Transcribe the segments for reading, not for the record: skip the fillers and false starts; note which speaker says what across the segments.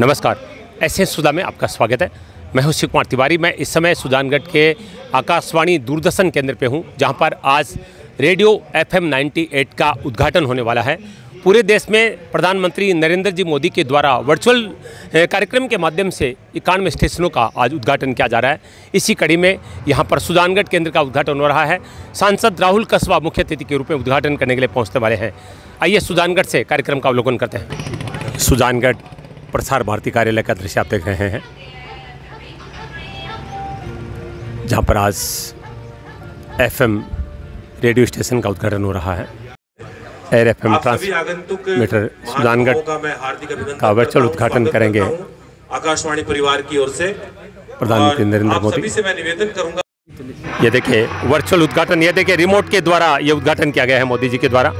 Speaker 1: नमस्कार, ऐसे सुधा में आपका स्वागत है। मैं हूं शिव कुमार तिवारी। मैं इस समय सुजानगढ़ के आकाशवाणी दूरदर्शन केंद्र पे हूं, जहां पर आज रेडियो FM 98 का उद्घाटन होने वाला है। पूरे देश में प्रधानमंत्री नरेंद्र जी मोदी के द्वारा वर्चुअल कार्यक्रम के माध्यम से 91 स्टेशनों का आज उद्घाटन किया जा रहा है। इसी कड़ी में यहाँ पर सुजानगढ़ केंद्र का उद्घाटन हो रहा है। सांसद राहुल कसवा मुख्य अतिथि के रूप में उद्घाटन करने के लिए पहुँचने वाले हैं। आइए सुजानगढ़ से कार्यक्रम का अवलोकन करते हैं। सुजानगढ़ प्रसार भारती कार्यालय का दृश्य आप देख रहे हैं, जहाँ पर आज FM रेडियो स्टेशन का उद्घाटन हो रहा है। एयर FM ट्रांसमीटर सुजानगढ़ का वर्चुअल उद्घाटन करेंगे
Speaker 2: आकाशवाणी परिवार की ओर से
Speaker 1: प्रधानमंत्री नरेंद्र मोदी।
Speaker 2: से मैं निवेदन करूंगा,
Speaker 1: ये देखिए वर्चुअल उद्घाटन, ये देखिए रिमोट के द्वारा ये उद्घाटन किया गया है मोदी जी के द्वारा।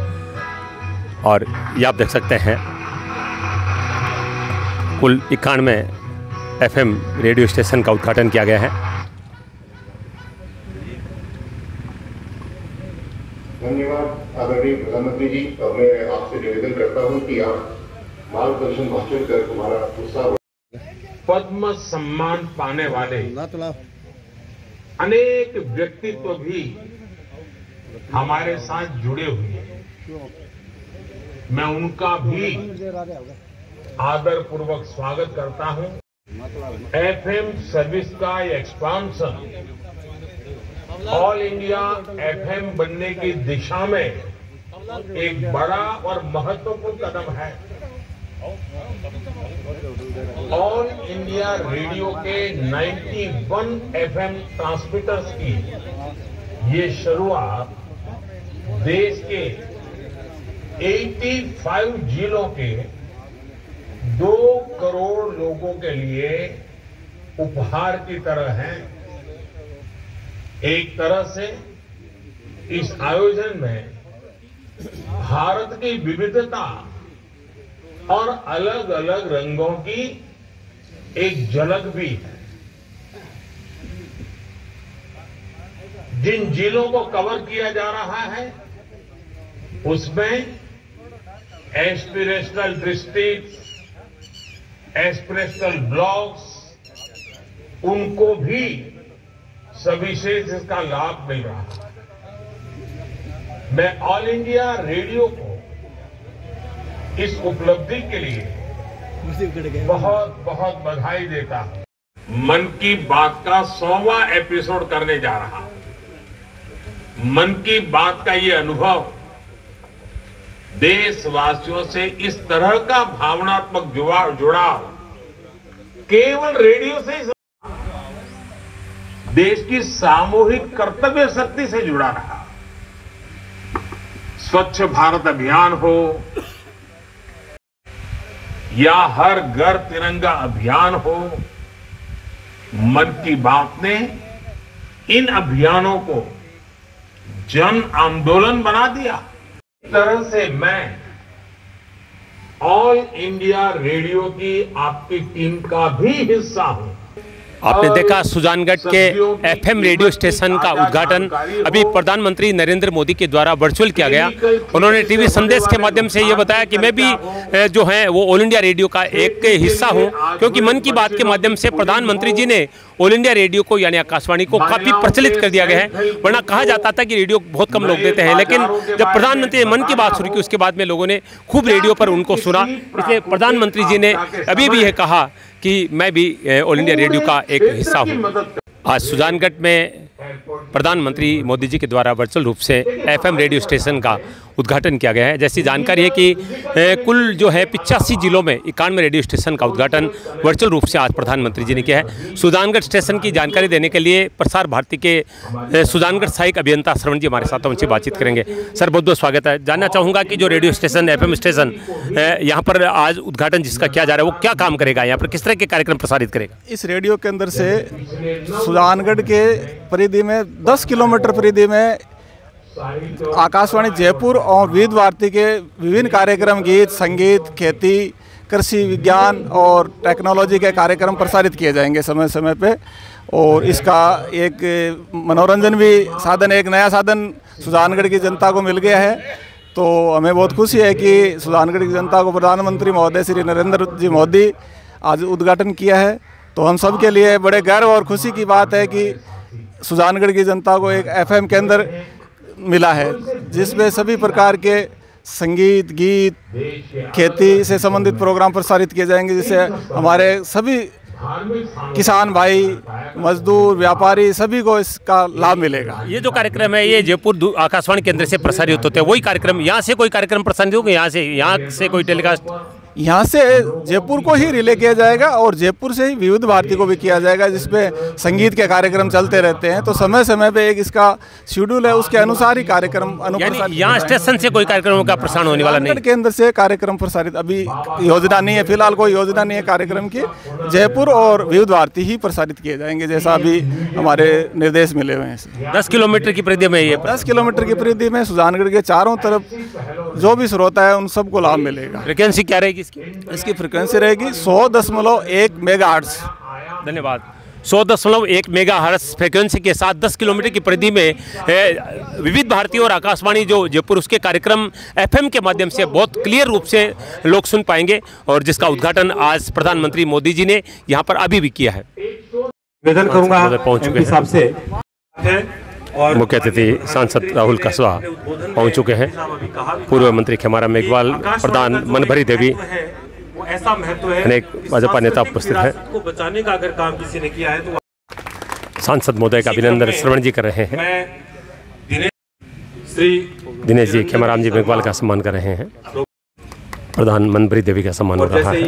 Speaker 1: और ये आप देख सकते हैं कुल 91 FM रेडियो स्टेशन का उद्घाटन किया गया है।
Speaker 3: धन्यवाद आदरणीय प्रधानमंत्री जी। और मैं आपसे निवेदन करता हूं कि आप मार्गदर्शन भाषण कर हमारा उत्साह।
Speaker 2: पद्म सम्मान पाने वाले अनेक व्यक्तित्व भी हमारे साथ जुड़े हुए हैं। मैं उनका भी आदर पूर्वक स्वागत करता हूं। FM सर्विस का एक्सपांशन ऑल इंडिया FM बनने की दिशा में एक बड़ा और महत्वपूर्ण कदम है। ऑल इंडिया रेडियो के 91 FM ट्रांसमीटर्स की ये शुरुआत देश के 85 जिलों के 2 करोड़ लोगों के लिए उपहार की तरह है। एक तरह से इस आयोजन में भारत की विविधता और अलग अलग रंगों की एक झलक भी है। जिन जिलों को कवर किया जा रहा है उसमें एस्पिरेशनल डिस्ट्रिक्ट, एस्पिरेशनल ब्लॉक्स, उनको भी सविशेष इसका लाभ मिल रहा है। मैं ऑल इंडिया रेडियो को इस उपलब्धि के लिए बहुत बहुत बधाई देता हूं। मन की बात का 100वां एपिसोड करने जा रहा हूं। मन की बात का ये अनुभव देशवासियों से इस तरह का भावनात्मक जुड़ाव केवल रेडियो से देश की सामूहिक कर्तव्य शक्ति से जुड़ा रहा। स्वच्छ भारत अभियान हो या हर घर तिरंगा अभियान हो, मन की बात ने इन अभियानों को जन आंदोलन बना दिया। इस तरह से मैं ऑल इंडिया रेडियो की आपकी टीम का भी हिस्सा हूं।
Speaker 1: आपने देखा सुजानगढ़ के FM रेडियो स्टेशन का उद्घाटन अभी प्रधानमंत्री नरेंद्र मोदी के द्वारा वर्चुअल किया गया। उन्होंने टीवी संदेश के माध्यम से ये बताया कि मैं भी जो है वो ऑल इंडिया रेडियो का एक हिस्सा हूं, क्योंकि मन की बात के माध्यम से प्रधानमंत्री जी ने ऑल इंडिया रेडियो को यानी आकाशवाणी को काफ़ी प्रचलित कर दिया गया है। वरना कहा जाता था कि रेडियो बहुत कम लोग देते हैं, लेकिन जब प्रधानमंत्री ने मन की बात शुरू की उसके बाद में लोगों ने खूब रेडियो पर उनको सुना। इसलिए प्रधानमंत्री जी ने अभी भी ये कहा कि मैं भी ऑल इंडिया रेडियो का एक हिस्सा हूँ। आज सुजानगढ़ में प्रधानमंत्री मोदी जी के द्वारा वर्चुअल रूप से FM रेडियो स्टेशन का उद्घाटन किया गया है। जैसी जानकारी है कि कुल जो है 85 जिलों में 91 रेडियो स्टेशन का उद्घाटन वर्चुअल रूप से आज प्रधानमंत्री जी ने किया है। सुजानगढ़ स्टेशन की जानकारी देने के लिए प्रसार भारती के सुजानगढ़ सहायक अभियंता श्रवण जी हमारे साथ उनसे बातचीत करेंगे। सर, बहुत बहुत स्वागत है। जानना चाहूँगा कि जो रेडियो स्टेशन FM स्टेशन यहाँ पर आज उद्घाटन जिसका किया जा रहा है वो क्या काम करेगा, यहाँ पर किस तरह के कार्यक्रम प्रसारित करेगा?
Speaker 4: इस रेडियो के अंदर से सुजानगढ़ के परिधि में 10 किलोमीटर परिधि में आकाशवाणी जयपुर और विविध भारती के विभिन्न कार्यक्रम, गीत, संगीत, खेती, कृषि विज्ञान और टेक्नोलॉजी के कार्यक्रम प्रसारित किए जाएंगे समय समय पे। और इसका एक मनोरंजन भी साधन, एक नया साधन सुजानगढ़ की जनता को मिल गया है। तो हमें बहुत खुशी है कि सुजानगढ़ की जनता को प्रधानमंत्री महोदय श्री नरेंद्र जी मोदी आज उद्घाटन किया है। तो हम सब के लिए बड़े गर्व और खुशी की बात है कि सुजानगढ़ की जनता को एक FM केंद्र मिला है जिसमें सभी प्रकार के संगीत, गीत, खेती से संबंधित प्रोग्राम प्रसारित किए जाएंगे, जिससे हमारे सभी किसान भाई, मजदूर, व्यापारी सभी को इसका लाभ मिलेगा।
Speaker 1: ये जो कार्यक्रम है ये जयपुर आकाशवाणी केंद्र से प्रसारित होते हैं, वही कार्यक्रम यहाँ से कोई कार्यक्रम प्रसारित होगा? यहाँ से कोई टेलीकास्ट
Speaker 4: यहाँ से जयपुर को ही रिले किया जाएगा और जयपुर से ही विविध भारती को भी किया जाएगा, जिसमें संगीत के कार्यक्रम चलते रहते हैं। तो समय समय पे एक इसका शेड्यूल है, उसके अनुसार ही कार्यक्रम
Speaker 1: यहाँ स्टेशन से कोई कार्यक्रमों का प्रसारण होने वाला नहीं?
Speaker 4: केंद्र से कार्यक्रम प्रसारित अभी योजना नहीं है, फिलहाल कोई योजना नहीं है कार्यक्रम की। जयपुर और विविध भारती ही प्रसारित किए जाएंगे जैसा अभी हमारे निर्देश मिले हुए हैं।
Speaker 1: 10 किलोमीटर की परिधि में ये
Speaker 4: 10 किलोमीटर की परिधि में सुजानगढ़ के चारों तरफ जो भी श्रोता है उन सबको लाभ मिलेगा।
Speaker 1: फ्रिक्वेंसी क्या रहेगी
Speaker 4: इसकी फ्रिक्वेंसी रहेगी 100.1 मेगाहर्ट्ज।
Speaker 1: धन्यवाद। 100.1 मेगाहर्ट्ज फ्रिक्वेंसी के साथ 10 किलोमीटर की परिधि में विविध भारती और आकाशवाणी जो जयपुर उसके कार्यक्रम FM के माध्यम से बहुत क्लियर रूप से लोग सुन पाएंगे, और जिसका उद्घाटन आज प्रधानमंत्री मोदी जी ने यहाँ पर अभी भी किया है।
Speaker 5: निवेदन करूंगा
Speaker 1: पहुँच चुके
Speaker 5: साहब से
Speaker 1: और मुख्य अतिथि सांसद राहुल कसवा पहुंच चुके हैं, पूर्व मंत्री खेमाराम मेघवाल, प्रधान मनभरी देवी,
Speaker 5: ऐसा महत्व है,
Speaker 1: अनेक भाजपा नेता उपस्थित हैं।
Speaker 5: को बचाने का अगर काम किसी ने किया है तो
Speaker 1: सांसद महोदय का अभिनंदन श्रवण जी कर रहे हैं। दिनेश जी खेमाराम जी मेघवाल का सम्मान कर रहे हैं, प्रधान मनभरी देवी का सम्मान हो रहा है।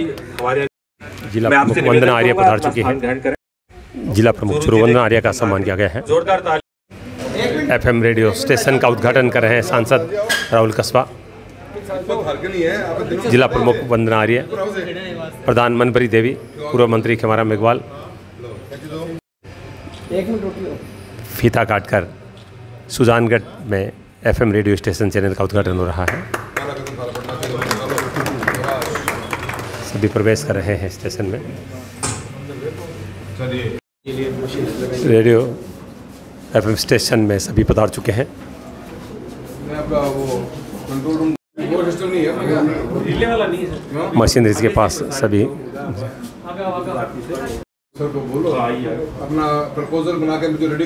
Speaker 1: जिला प्रमुख वंदना आर्य पधार चुकी है, जिला प्रमुख वंदना आर्य का सम्मान किया गया है। FM रेडियो स्टेशन का उद्घाटन कर रहे हैं सांसद राहुल कसवा, जिला प्रमुख वंदना आर्य, प्रधान मनभरी देवी, पूर्व मंत्री खेमाराम मेघवाल। फीता काटकर सुजानगढ़ में FM रेडियो स्टेशन चैनल का उद्घाटन हो रहा है। सभी प्रवेश कर रहे हैं स्टेशन में। रेडियो FM स्टेशन में सभी पधार चुके हैं। मशीनरीज के पास सभी
Speaker 6: सर को बोलो अपना प्रपोजल बना के मुझे रेडी,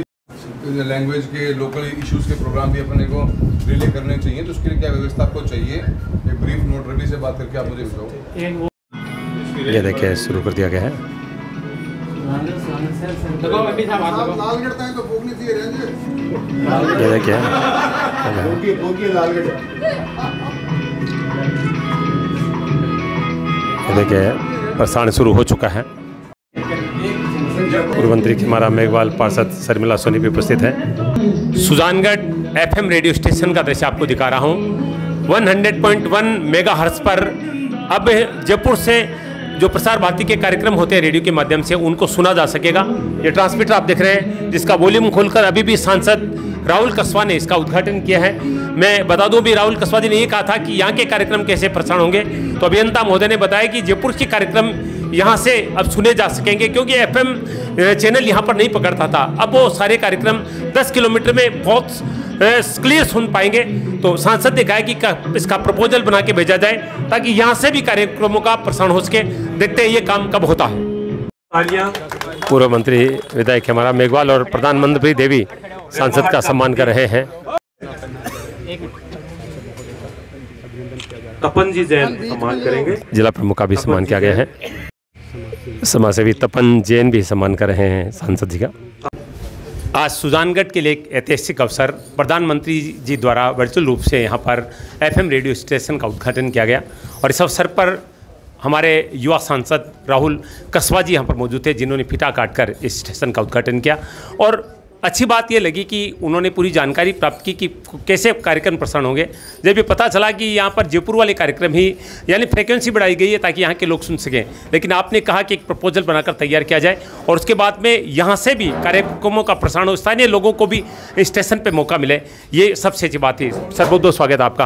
Speaker 6: लैंग्वेज के लोकल इश्यूज के प्रोग्राम भी अपने को रिले करने चाहिए, तो उसके लिए क्या व्यवस्था आपको चाहिए, एक ब्रीफ नोट रवि से बात करके आप मुझे बताओ।
Speaker 1: ये देखिए शुरू कर दिया गया है। ये देखिए प्रसारण शुरू हो चुका है। पूर्व मंत्री खेमाराम मेघवाल, पार्षद शर्मिला सोनी भी उपस्थित हैं। सुजानगढ़ FM रेडियो स्टेशन का दृश्य आपको दिखा रहा हूँ। 100.1 मेगाहर्ट्ज पर अब जयपुर से जो प्रसार भारती के कार्यक्रम होते हैं रेडियो के माध्यम से उनको सुना जा सकेगा। ये ट्रांसमीटर आप देख रहे हैं जिसका वॉल्यूम खोलकर अभी भी सांसद राहुल कसवा ने इसका उद्घाटन किया है। मैं बता दूं भी राहुल कसवा जी ने ये कहा था कि यहाँ के कार्यक्रम कैसे प्रसारण होंगे, तो अभियंता महोदय ने बताया कि जयपुर के कार्यक्रम यहाँ से अब सुने जा सकेंगे, क्योंकि FM चैनल यहाँ पर नहीं पकड़ता था। अब वो सारे कार्यक्रम 10 किलोमीटर में बहुत क्लियर सुन पाएंगे। तो सांसद ने कहा कि इसका प्रपोजल बना के भेजा जाए ताकि यहाँ से भी कार्यक्रमों का प्रसारण हो सके। देखते हैं ये काम कब होता है। पूर्व मंत्री विधायक खेमाराम मेघवाल और प्रधानमंत्री देवी सांसद का सम्मान कर रहे हैं।
Speaker 5: तपन जी जैन सम्मान करेंगे।
Speaker 1: जिला प्रमुख का भी सम्मान किया गया है। समाजसेवी तपन जैन भी सम्मान कर रहे हैं सांसद जी का। आज सुजानगढ़ के लिए एक ऐतिहासिक अवसर, प्रधानमंत्री जी द्वारा वर्चुअल रूप से यहाँ पर FM रेडियो स्टेशन का उद्घाटन किया गया, और इस अवसर पर हमारे युवा सांसद राहुल कसवा जी यहाँ पर मौजूद थे, जिन्होंने फीता काटकर इस स्टेशन का उद्घाटन किया। और अच्छी बात ये लगी कि उन्होंने पूरी जानकारी प्राप्त की कि कैसे कार्यक्रम प्रसारण होंगे। जब ये पता चला कि यहाँ पर जयपुर वाले कार्यक्रम ही यानी फ्रिक्वेंसी बढ़ाई गई है ताकि यहाँ के लोग सुन सकें, लेकिन आपने कहा कि एक प्रपोजल बनाकर तैयार किया जाए और उसके बाद में यहाँ से भी कार्यक्रमों का प्रसारण हो, स्थानीय लोगों को भी स्टेशन पर मौका मिले। ये सबसे अच्छी बात थी। सर बहुत बहुत स्वागत है आपका।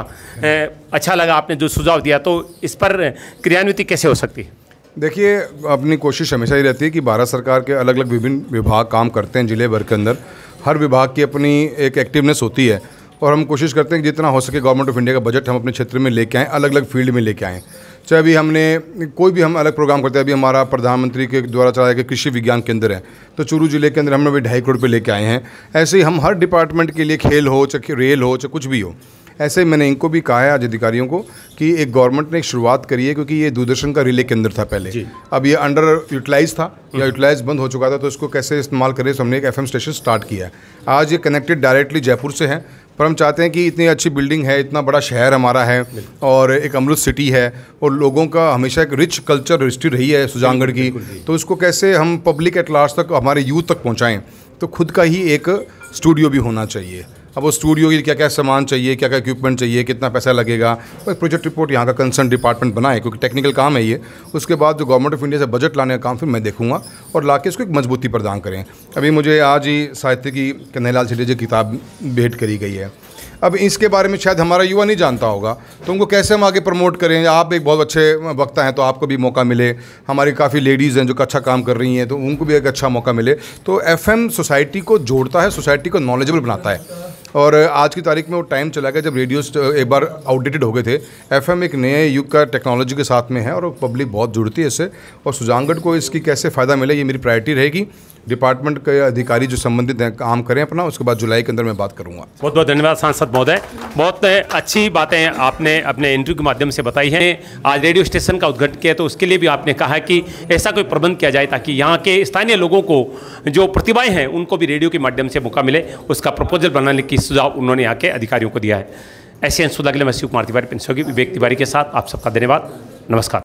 Speaker 1: अच्छा लगा आपने जो सुझाव दिया, तो इस पर क्रियान्विति कैसे हो सकती है?
Speaker 6: देखिए, अपनी कोशिश हमेशा ही रहती है कि भारत सरकार के अलग अलग विभिन्न विभाग काम करते हैं जिले भर के अंदर। हर विभाग की अपनी एक एक्टिवनेस होती है और हम कोशिश करते हैं कि जितना हो सके गवर्नमेंट ऑफ इंडिया का बजट हम अपने क्षेत्र में लेके आएँ, अलग अलग फील्ड में लेके आएँ। चाहे अभी हमने कोई भी हम अलग प्रोग्राम करते हैं, अभी हमारा प्रधानमंत्री के द्वारा चलाया गया कृषि विज्ञान केंद्र है, तो चूरू जिले के अंदर हमने अभी 2.5 करोड़ रुपये लेके आए हैं। ऐसे ही हम हर डिपार्टमेंट के लिए, खेल हो चाहे रेल हो चाहे कुछ भी हो, ऐसे मैंने इनको भी कहा है आज अधिकारियों को कि एक गवर्नमेंट ने एक शुरुआत करी है, क्योंकि ये दूरदर्शन का रिले केंद्र था पहले, अब ये अंडर यूटिलाइज था या यूटिलाइज बंद हो चुका था, तो इसको कैसे इस्तेमाल करें, तो हमने एक FM स्टेशन स्टार्ट किया है। आज ये कनेक्टेड डायरेक्टली जयपुर से है, पर हम चाहते हैं कि इतनी अच्छी बिल्डिंग है, इतना बड़ा शहर हमारा है और एक अमृत सिटी है और लोगों का हमेशा एक रिच कल्चर हिस्ट्री रही है सुजानगढ़ की, तो इसको कैसे हम पब्लिक एट लार्ज तक, हमारे यूथ तक पहुँचाएँ। तो खुद का ही एक स्टूडियो भी होना चाहिए। अब वो स्टूडियो की क्या क्या सामान चाहिए, क्या क्या इक्विपमेंट चाहिए, कितना पैसा लगेगा, और प्रोजेक्ट रिपोर्ट यहाँ का कंसर्न डिपार्टमेंट बनाए, क्योंकि टेक्निकल काम है ये। उसके बाद जो गवर्नमेंट ऑफ इंडिया से बजट लाने का काम फिर मैं देखूंगा और लाके इसको एक मजबूती प्रदान करें। अभी मुझे आज ही साहित्य की कन्हैयालाल शेट्टी जी किताब भेंट करी गई है। अब इसके बारे में शायद हमारा युवा नहीं जानता होगा, तो उनको कैसे हम आगे प्रमोट करें। आप एक बहुत अच्छे वक्ता हैं, तो आपको भी मौका मिले, हमारी काफ़ी लेडीज़ हैं जो अच्छा काम कर रही हैं, तो उनको भी एक अच्छा मौका मिले। तो FM सोसाइटी को जोड़ता है, सोसाइटी को नॉलेजेबल बनाता है। और आज की तारीख में वो टाइम चला गया जब रेडियो एक बार आउटडेटेड हो गए थे। FM एक नए युग का टेक्नोलॉजी के साथ में है और पब्लिक बहुत जुड़ती है इससे, और सुजानगढ़ को इसकी कैसे फ़ायदा मिले, ये मेरी प्रायोरिटी रहेगी। डिपार्टमेंट के अधिकारी जो संबंधित हैं काम करें अपना, उसके बाद जुलाई के अंदर मैं बात करूंगा।
Speaker 1: बहुत बहुत धन्यवाद सांसद महोदय, बहुत अच्छी बातें आपने अपने इंटरव्यू के माध्यम से बताई हैं। आज रेडियो स्टेशन का उद्घाटन किया, तो उसके लिए भी आपने कहा कि ऐसा कोई प्रबंध किया जाए ताकि यहाँ के स्थानीय लोगों को जो प्रतिभाएं हैं उनको भी रेडियो के माध्यम से मौका मिले, उसका प्रपोजल बनाने की सुझाव उन्होंने यहाँ के अधिकारियों को दिया है। ऐसे सुधा के लिए मैं शिव कुमार तिवारी, विवेक तिवारी के साथ आप सबका धन्यवाद, नमस्कार।